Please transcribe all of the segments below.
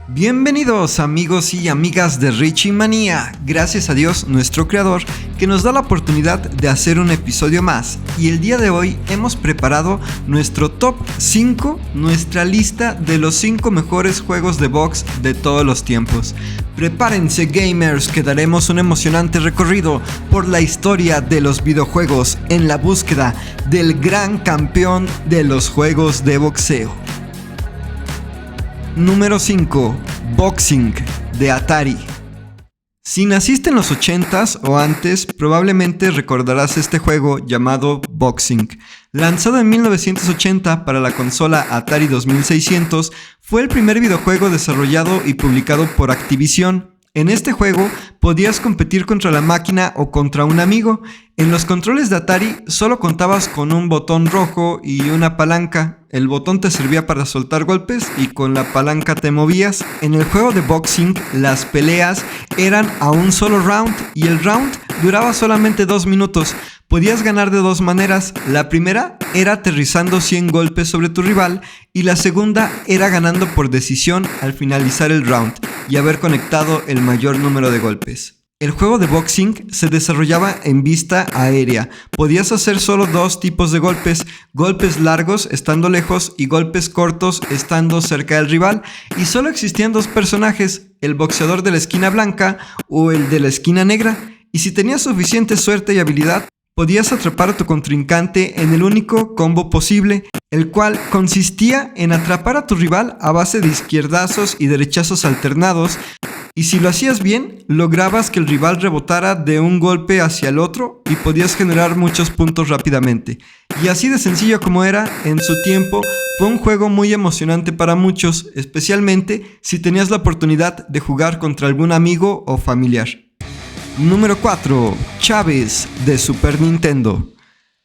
Bienvenidos amigos y amigas de Richie Manía. Gracias a Dios, nuestro creador, que nos da la oportunidad de hacer un episodio más. Y el día de hoy hemos preparado nuestro top 5, nuestra lista de los 5 mejores juegos de box de todos los tiempos. Prepárense gamers, que daremos un emocionante recorrido por la historia de los videojuegos en la búsqueda del gran campeón de los juegos de boxeo. Número 5. Boxing, de Atari. Si naciste en los 80s o antes, probablemente recordarás este juego llamado Boxing. Lanzado en 1980 para la consola Atari 2600, fue el primer videojuego desarrollado y publicado por Activision. En este juego podías competir contra la máquina o contra un amigo. En los controles de Atari solo contabas con un botón rojo y una palanca. El botón te servía para soltar golpes y con la palanca te movías. En el juego de Boxing, las peleas eran a un solo round y el round duraba solamente 2 minutos. Podías ganar de 2 maneras. La primera era aterrizando 100 golpes sobre tu rival y la segunda era ganando por decisión al finalizar el round y haber conectado el mayor número de golpes. El juego de Boxing se desarrollaba en vista aérea. Podías hacer solo 2 tipos de golpes: golpes largos estando lejos y golpes cortos estando cerca del rival, y solo existían 2 personajes, el boxeador de la esquina blanca o el de la esquina negra, y si tenías suficiente suerte y habilidad, podías atrapar a tu contrincante en el único combo posible, el cual consistía en atrapar a tu rival a base de izquierdazos y derechazos alternados, y si lo hacías bien, lograbas que el rival rebotara de un golpe hacia el otro y podías generar muchos puntos rápidamente. Y así de sencillo como era, en su tiempo, fue un juego muy emocionante para muchos, especialmente si tenías la oportunidad de jugar contra algún amigo o familiar. Número 4. Chavez, de Super Nintendo.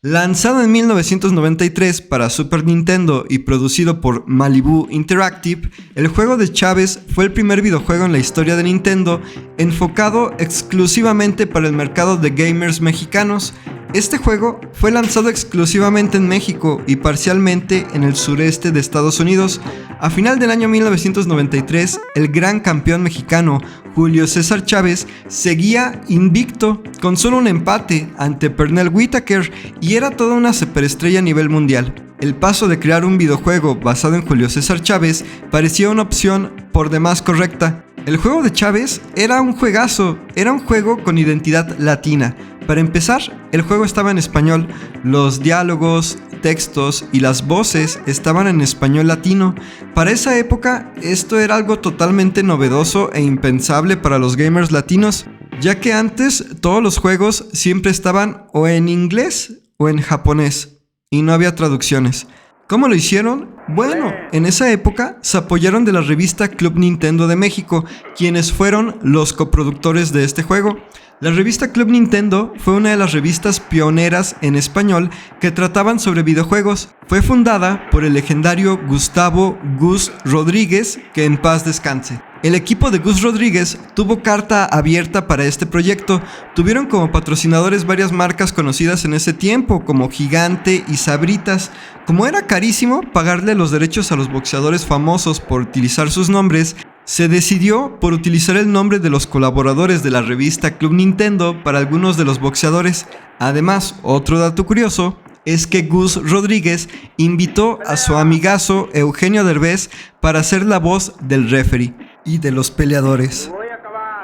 Lanzado en 1993 para Super Nintendo y producido por Malibu Interactive, el juego de Chavez fue el primer videojuego en la historia de Nintendo enfocado exclusivamente para el mercado de gamers mexicanos. Este juego fue lanzado exclusivamente en México y parcialmente en el sureste de Estados Unidos. A final del año 1993, el gran campeón mexicano Julio César Chávez seguía invicto con solo un empate ante Pernell Whitaker y era toda una superestrella a nivel mundial. El paso de crear un videojuego basado en Julio César Chávez parecía una opción por demás correcta. El juego de Chávez era un juegazo, era un juego con identidad latina. Para empezar, el juego estaba en español, los diálogos, textos y las voces estaban en español latino. Para esa época, esto era algo totalmente novedoso e impensable para los gamers latinos, ya que antes todos los juegos siempre estaban o en inglés o en japonés y no había traducciones. ¿Cómo lo hicieron? Bueno, en esa época se apoyaron de la revista Club Nintendo de México, quienes fueron los coproductores de este juego. La revista Club Nintendo fue una de las revistas pioneras en español que trataban sobre videojuegos. Fue fundada por el legendario Gustavo Gus Rodríguez, que en paz descanse. El equipo de Gus Rodríguez tuvo carta abierta para este proyecto. Tuvieron como patrocinadores varias marcas conocidas en ese tiempo, como Gigante y Sabritas. Como era carísimo pagarle los derechos a los boxeadores famosos por utilizar sus nombres, se decidió por utilizar el nombre de los colaboradores de la revista Club Nintendo para algunos de los boxeadores. Además, otro dato curioso es que Gus Rodríguez invitó a su amigazo Eugenio Derbez para ser la voz del referee y de los peleadores.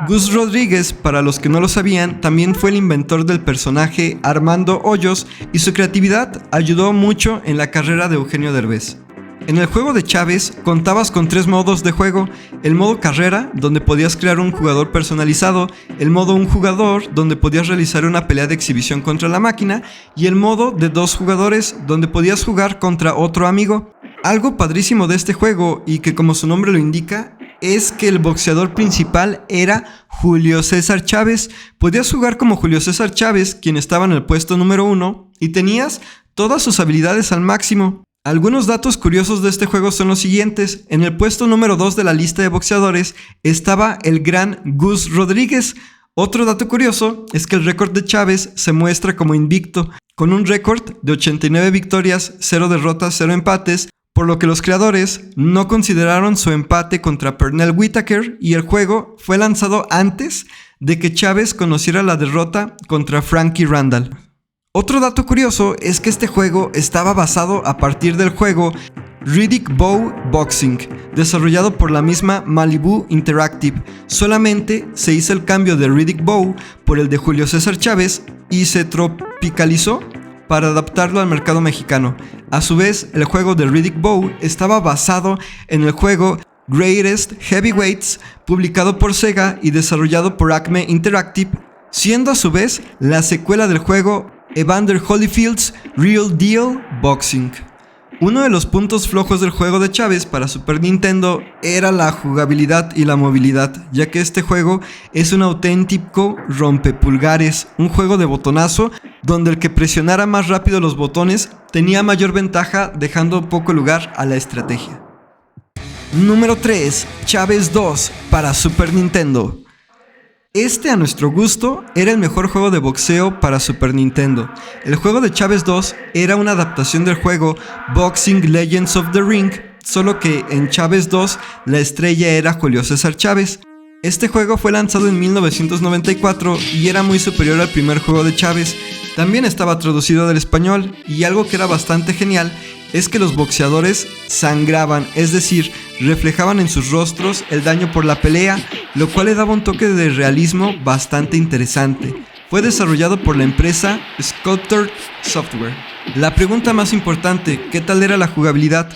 Gus Rodríguez, para los que no lo sabían, también fue el inventor del personaje Armando Hoyos y su creatividad ayudó mucho en la carrera de Eugenio Derbez. En el juego de Chávez contabas con 3 modos de juego: el modo carrera, donde podías crear un jugador personalizado, el modo un jugador, donde podías realizar una pelea de exhibición contra la máquina, y el modo de 2 jugadores, donde podías jugar contra otro amigo. Algo padrísimo de este juego, y que como su nombre lo indica, es que el boxeador principal era Julio César Chávez. Podías jugar como Julio César Chávez, quien estaba en el puesto número 1, y tenías todas sus habilidades al máximo. Algunos datos curiosos de este juego son los siguientes. En el puesto número 2 de la lista de boxeadores estaba el gran Gus Rodríguez. Otro dato curioso es que el récord de Chávez se muestra como invicto, con un récord de 89 victorias, 0 derrotas, 0 empates, por lo que los creadores no consideraron su empate contra Pernell Whitaker y el juego fue lanzado antes de que Chávez conociera la derrota contra Frankie Randall. Otro dato curioso es que este juego estaba basado a partir del juego Riddick Bowe Boxing, desarrollado por la misma Malibu Interactive. Solamente se hizo el cambio de Riddick Bowe por el de Julio César Chávez y se tropicalizó para adaptarlo al mercado mexicano. A su vez, el juego de Riddick Bowe estaba basado en el juego Greatest Heavyweights, publicado por Sega y desarrollado por Acme Interactive, siendo a su vez la secuela del juego Evander Holyfield's Real Deal Boxing. Uno de los puntos flojos del juego de Chávez para Super Nintendo era la jugabilidad y la movilidad, ya que este juego es un auténtico rompepulgares, un juego de botonazo donde el que presionara más rápido los botones tenía mayor ventaja, dejando poco lugar a la estrategia. Número 3. Chávez 2 para Super Nintendo. Este, a nuestro gusto, era el mejor juego de boxeo para Super Nintendo. El juego de Chávez 2 era una adaptación del juego Boxing Legends of the Ring, solo que en Chávez 2 la estrella era Julio César Chávez. Este juego fue lanzado en 1994 y era muy superior al primer juego de Chávez. También estaba traducido del español, y algo que era bastante genial es que los boxeadores sangraban, es decir, reflejaban en sus rostros el daño por la pelea, lo cual le daba un toque de realismo bastante interesante. Fue desarrollado por la empresa Sculptor Software. La pregunta más importante, ¿qué tal era la jugabilidad?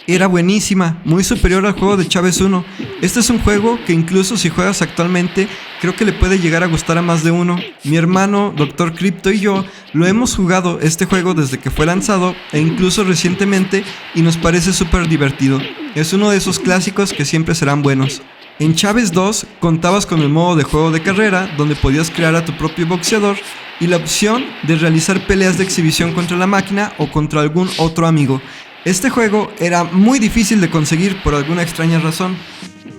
Era buenísima, muy superior al juego de Chávez 1. Este es un juego que incluso si juegas actualmente, creo que le puede llegar a gustar a más de uno. Mi hermano, Dr. Crypto y yo lo hemos jugado este juego desde que fue lanzado e incluso recientemente y nos parece súper divertido. Es uno de esos clásicos que siempre serán buenos. En Chávez 2 contabas con el modo de juego de carrera, donde podías crear a tu propio boxeador, y la opción de realizar peleas de exhibición contra la máquina o contra algún otro amigo. Este juego era muy difícil de conseguir por alguna extraña razón.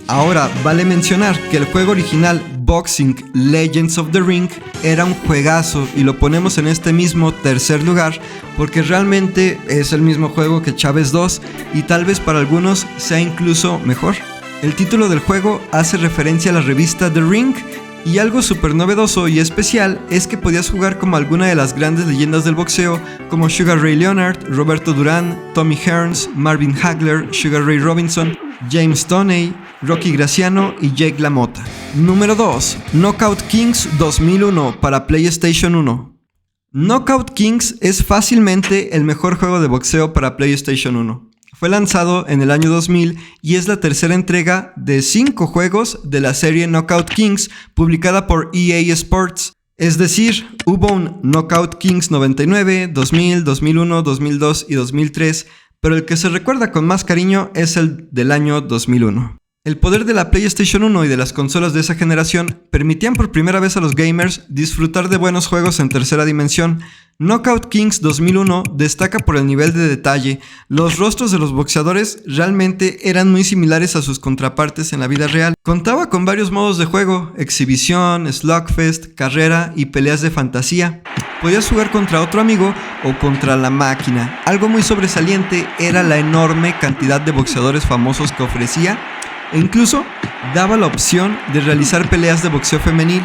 Ahora, vale mencionar que el juego original Boxing Legends of the Ring era un juegazo y lo ponemos en este mismo tercer lugar porque realmente es el mismo juego que Chávez 2 y tal vez para algunos sea incluso mejor. El título del juego hace referencia a la revista The Ring, y algo súper novedoso y especial es que podías jugar como alguna de las grandes leyendas del boxeo como Sugar Ray Leonard, Roberto Durán, Tommy Hearns, Marvin Hagler, Sugar Ray Robinson, James Toney, Rocky Graciano y Jake LaMotta. Número 2. Knockout Kings 2001 para PlayStation 1. Knockout Kings es fácilmente el mejor juego de boxeo para PlayStation 1. Fue lanzado en el año 2000 y es la tercera entrega de 5 juegos de la serie Knockout Kings publicada por EA Sports. Es decir, hubo un Knockout Kings 99, 2000, 2001, 2002 y 2003, pero el que se recuerda con más cariño es el del año 2001. El poder de la PlayStation 1 y de las consolas de esa generación permitían por primera vez a los gamers disfrutar de buenos juegos en tercera dimensión. Knockout Kings 2001 destaca por el nivel de detalle. Los rostros de los boxeadores realmente eran muy similares a sus contrapartes en la vida real. Contaba con varios modos de juego: exhibición, slugfest, carrera y peleas de fantasía. Podías jugar contra otro amigo o contra la máquina. Algo muy sobresaliente era la enorme cantidad de boxeadores famosos que ofrecía, e incluso daba la opción de realizar peleas de boxeo femenil.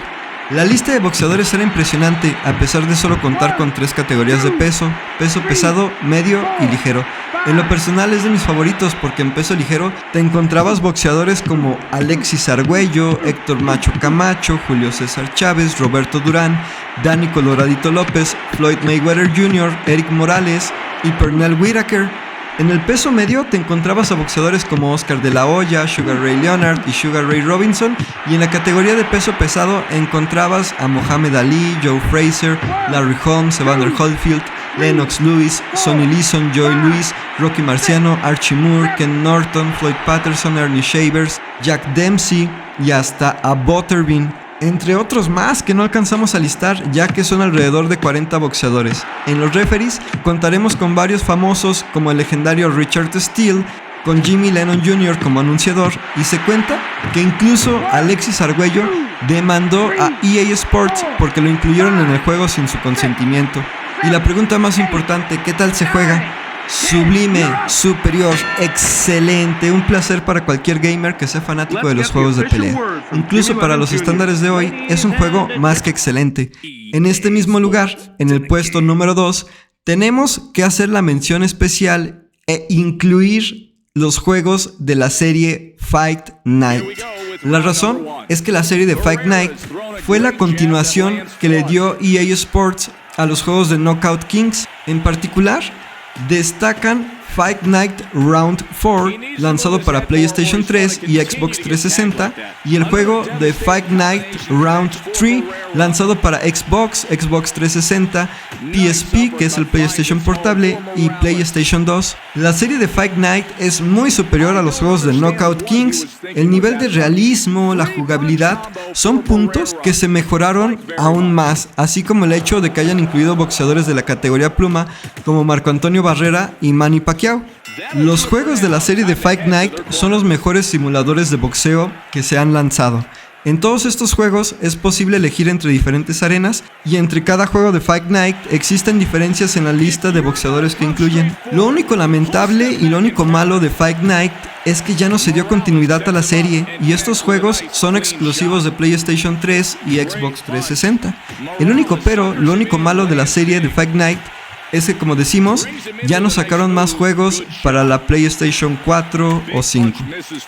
La lista de boxeadores era impresionante, a pesar de solo contar con 3 categorías de peso: peso pesado, medio y ligero. En lo personal es de mis favoritos porque en peso ligero te encontrabas boxeadores como Alexis Argüello, Héctor Macho Camacho, Julio César Chávez, Roberto Durán, Danny Coloradito López, Floyd Mayweather Jr., Eric Morales y Pernell Whitaker. En el peso medio te encontrabas a boxeadores como Oscar de la Hoya, Sugar Ray Leonard y Sugar Ray Robinson, y en la categoría de peso pesado encontrabas a Muhammad Ali, Joe Frazier, Larry Holmes, Evander Holyfield, Lennox Lewis, Sonny Liston, Joey Louis, Rocky Marciano, Archie Moore, Ken Norton, Floyd Patterson, Ernie Shavers, Jack Dempsey y hasta a Butterbean, entre otros más que no alcanzamos a listar, ya que son alrededor de 40 boxeadores. En los referees contaremos con varios famosos como el legendario Richard Steele, con Jimmy Lennon Jr. como anunciador, y se cuenta que incluso Alexis Argüello demandó a EA Sports porque lo incluyeron en el juego sin su consentimiento. Y la pregunta más importante, ¿qué tal se juega? Sublime, superior, excelente, un placer para cualquier gamer que sea fanático de los juegos de pelea. Incluso para los estándares de hoy, es un juego más que excelente. En este mismo lugar, en el puesto número 2, tenemos que hacer la mención especial e incluir los juegos de la serie Fight Night. La razón es que la serie de Fight Night fue la continuación que le dio EA Sports a los juegos de Knockout Kings. En particular, destacan Fight Night Round 4, lanzado para PlayStation 3 y Xbox 360, y el juego de Fight Night Round 3, lanzado para Xbox, Xbox 360, PSP, que es el PlayStation Portable, y PlayStation 2. La serie de Fight Night es muy superior a los juegos de Knockout Kings. El nivel de realismo, la jugabilidad, son puntos que se mejoraron aún más, así como el hecho de que hayan incluido boxeadores de la categoría pluma como Marco Antonio Barrera y Manny Pacquiao. Los juegos de la serie de Fight Night son los mejores simuladores de boxeo que se han lanzado. En todos estos juegos es posible elegir entre diferentes arenas, y entre cada juego de Fight Night existen diferencias en la lista de boxeadores que incluyen. Lo único lamentable y lo único malo de Fight Night es que ya no se dio continuidad a la serie, y estos juegos son exclusivos de PlayStation 3 y Xbox 360. El único pero, lo único malo de la serie de Fight Night es que, como decimos, ya no sacaron más juegos para la PlayStation 4 o 5.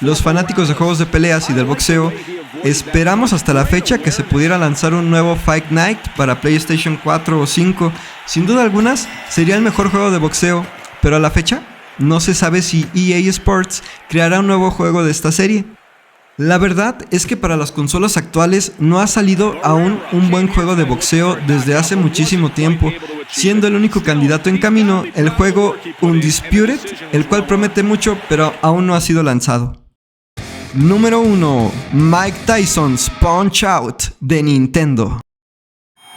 Los fanáticos de juegos de peleas y del boxeo esperamos hasta la fecha que se pudiera lanzar un nuevo Fight Night para PlayStation 4 o 5. Sin duda algunas, sería el mejor juego de boxeo, pero a la fecha no se sabe si EA Sports creará un nuevo juego de esta serie. La verdad es que para las consolas actuales no ha salido aún un buen juego de boxeo desde hace muchísimo tiempo, siendo el único candidato en camino el juego Undisputed, el cual promete mucho pero aún no ha sido lanzado. Número 1. Mike Tyson's Punch-Out de Nintendo.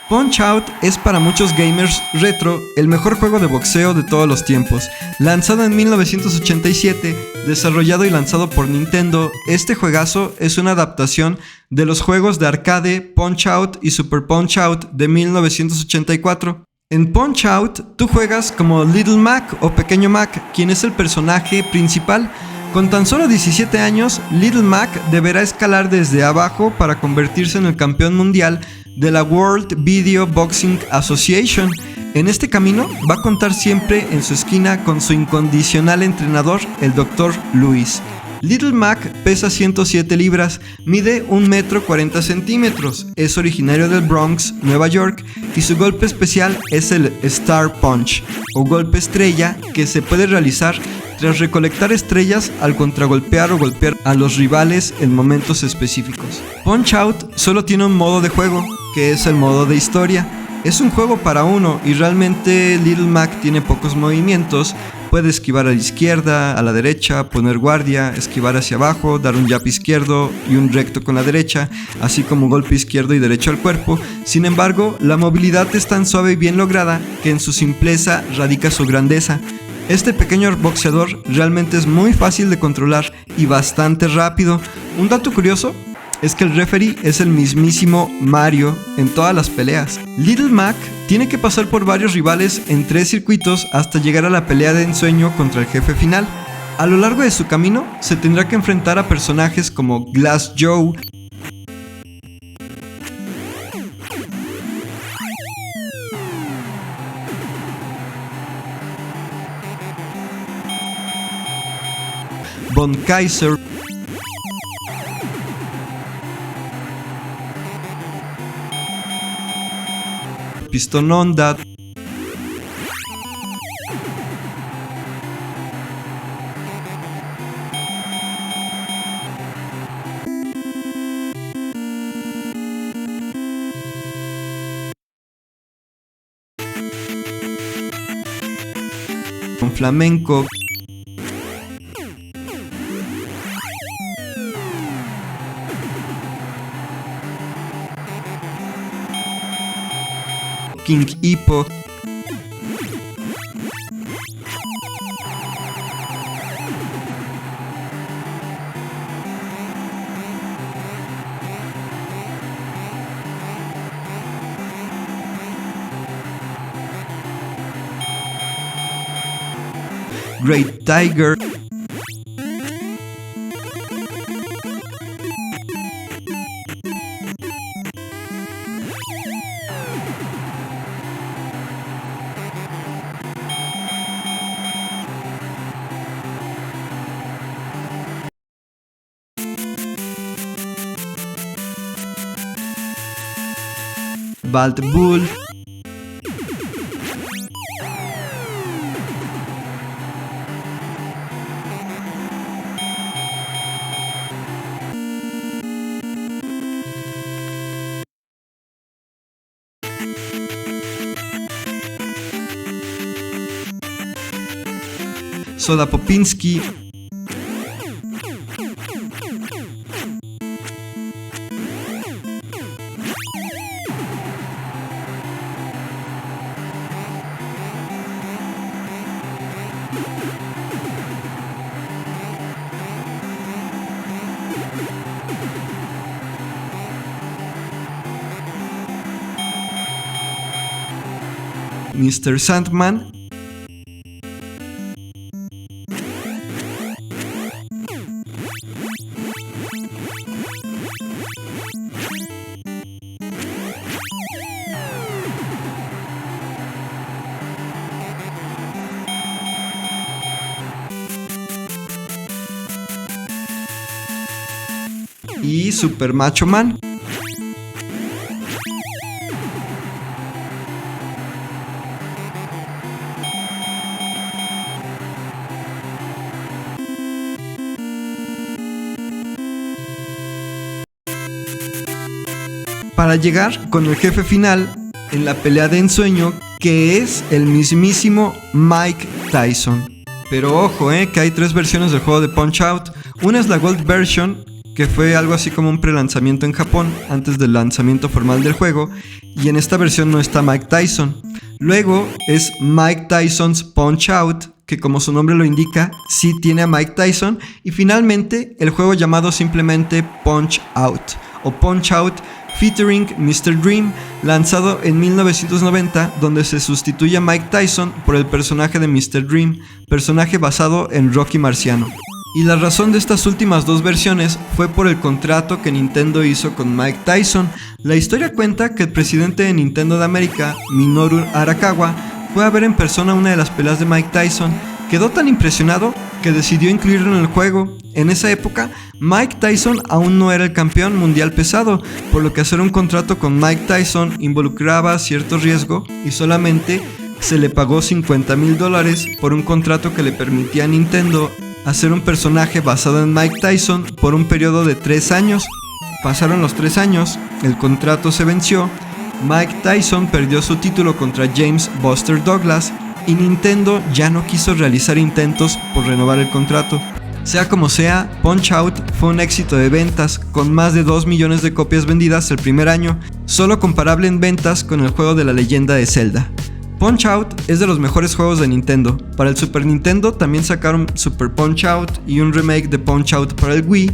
Punch-Out es para muchos gamers retro el mejor juego de boxeo de todos los tiempos. Lanzado en 1987, desarrollado y lanzado por Nintendo, este juegazo es una adaptación de los juegos de arcade Punch-Out y Super Punch-Out de 1984. En Punch-Out, tú juegas como Little Mac o Pequeño Mac, quien es el personaje principal. Con tan solo 17 años, Little Mac deberá escalar desde abajo para convertirse en el campeón mundial de la World Video Boxing Association. En este camino va a contar siempre en su esquina con su incondicional entrenador, el Dr. Lewis. Little Mac pesa 107 libras, mide 1 metro 40 centímetros, es originario del Bronx, Nueva York, y su golpe especial es el Star Punch, o golpe estrella, que se puede realizar tras recolectar estrellas al contragolpear o golpear a los rivales en momentos específicos. Punch-Out solo tiene un modo de juego, que es el modo de historia. Es un juego para uno y realmente Little Mac tiene pocos movimientos. Puede esquivar a la izquierda, a la derecha, poner guardia, esquivar hacia abajo, dar un jab izquierdo y un recto con la derecha, así como golpe izquierdo y derecho al cuerpo. Sin embargo, la movilidad es tan suave y bien lograda que en su simpleza radica su grandeza. Este pequeño boxeador realmente es muy fácil de controlar y bastante rápido. Un dato curioso es que el referee es el mismísimo Mario en todas las peleas. Little Mac tiene que pasar por varios rivales en 3 circuitos hasta llegar a la pelea de ensueño contra el jefe final. A lo largo de su camino se tendrá que enfrentar a personajes como Glass Joe, Von Kaiser, Pistononda, con flamenco, King Hippo, Great Tiger, Bald Bull, Soda Popinski, Mr. Sandman, y Super Macho Man. Para llegar con el jefe final en la pelea de ensueño, que es el mismísimo Mike Tyson. Pero ojo, que hay 3 versiones del juego de Punch-Out. Una es la Gold Version, que fue algo así como un prelanzamiento en Japón antes del lanzamiento formal del juego, y en esta versión no está Mike Tyson. Luego es Mike Tyson's Punch-Out, que como su nombre lo indica, sí tiene a Mike Tyson. Y finalmente el juego llamado simplemente Punch-Out o Punch-Out featuring Mr. Dream, lanzado en 1990, donde se sustituye a Mike Tyson por el personaje de Mr. Dream, personaje basado en Rocky Marciano. Y la razón de estas últimas 2 versiones fue por el contrato que Nintendo hizo con Mike Tyson. La historia cuenta que el presidente de Nintendo de América, Minoru Arakawa, fue a ver en persona una de las peleas de Mike Tyson. Quedó tan impresionado que decidió incluirlo en el juego. En esa época, Mike Tyson aún no era el campeón mundial pesado, por lo que hacer un contrato con Mike Tyson involucraba cierto riesgo y solamente se le pagó $50,000 por un contrato que le permitía a Nintendo hacer un personaje basado en Mike Tyson por un periodo de 3 años. Pasaron los 3 años, el contrato se venció, Mike Tyson perdió su título contra James Buster Douglas y Nintendo ya no quiso realizar intentos por renovar el contrato. Sea como sea, Punch-Out fue un éxito de ventas, con más de 2 millones de copias vendidas el primer año, solo comparable en ventas con el juego de la leyenda de Zelda. Punch-Out es de los mejores juegos de Nintendo. Para el Super Nintendo también sacaron Super Punch-Out y un remake de Punch-Out para el Wii,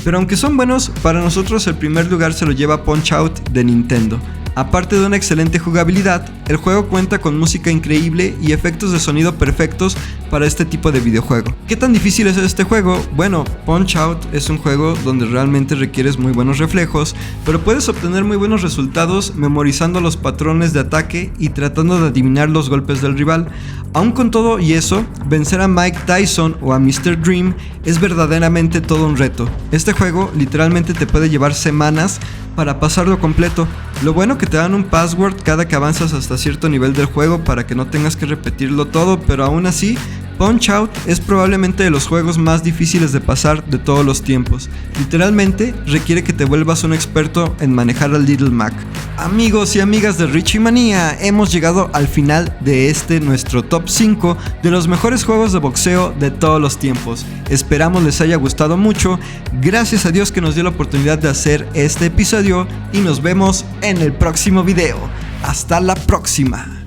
pero aunque son buenos, para nosotros el primer lugar se lo lleva Punch-Out de Nintendo. Aparte de una excelente jugabilidad, el juego cuenta con música increíble y efectos de sonido perfectos para este tipo de videojuego. ¿Qué tan difícil es este juego? Bueno, Punch-Out es un juego donde realmente requieres muy buenos reflejos, pero puedes obtener muy buenos resultados memorizando los patrones de ataque y tratando de adivinar los golpes del rival. Aún con todo y eso, vencer a Mike Tyson o a Mr. Dream es verdaderamente todo un reto. Este juego literalmente te puede llevar semanas para pasarlo completo. Lo bueno que te dan un password cada que avanzas hasta cierto nivel del juego para que no tengas que repetirlo todo, pero aún así, Punch-Out es probablemente de los juegos más difíciles de pasar de todos los tiempos. Literalmente requiere que te vuelvas un experto en manejar al Little Mac. Amigos y amigas de Richie Manía, hemos llegado al final de nuestro top 5 de los mejores juegos de boxeo de todos los tiempos. Esperamos les haya gustado mucho. Gracias a Dios que nos dio la oportunidad de hacer este episodio y nos vemos en el próximo video. Hasta la próxima.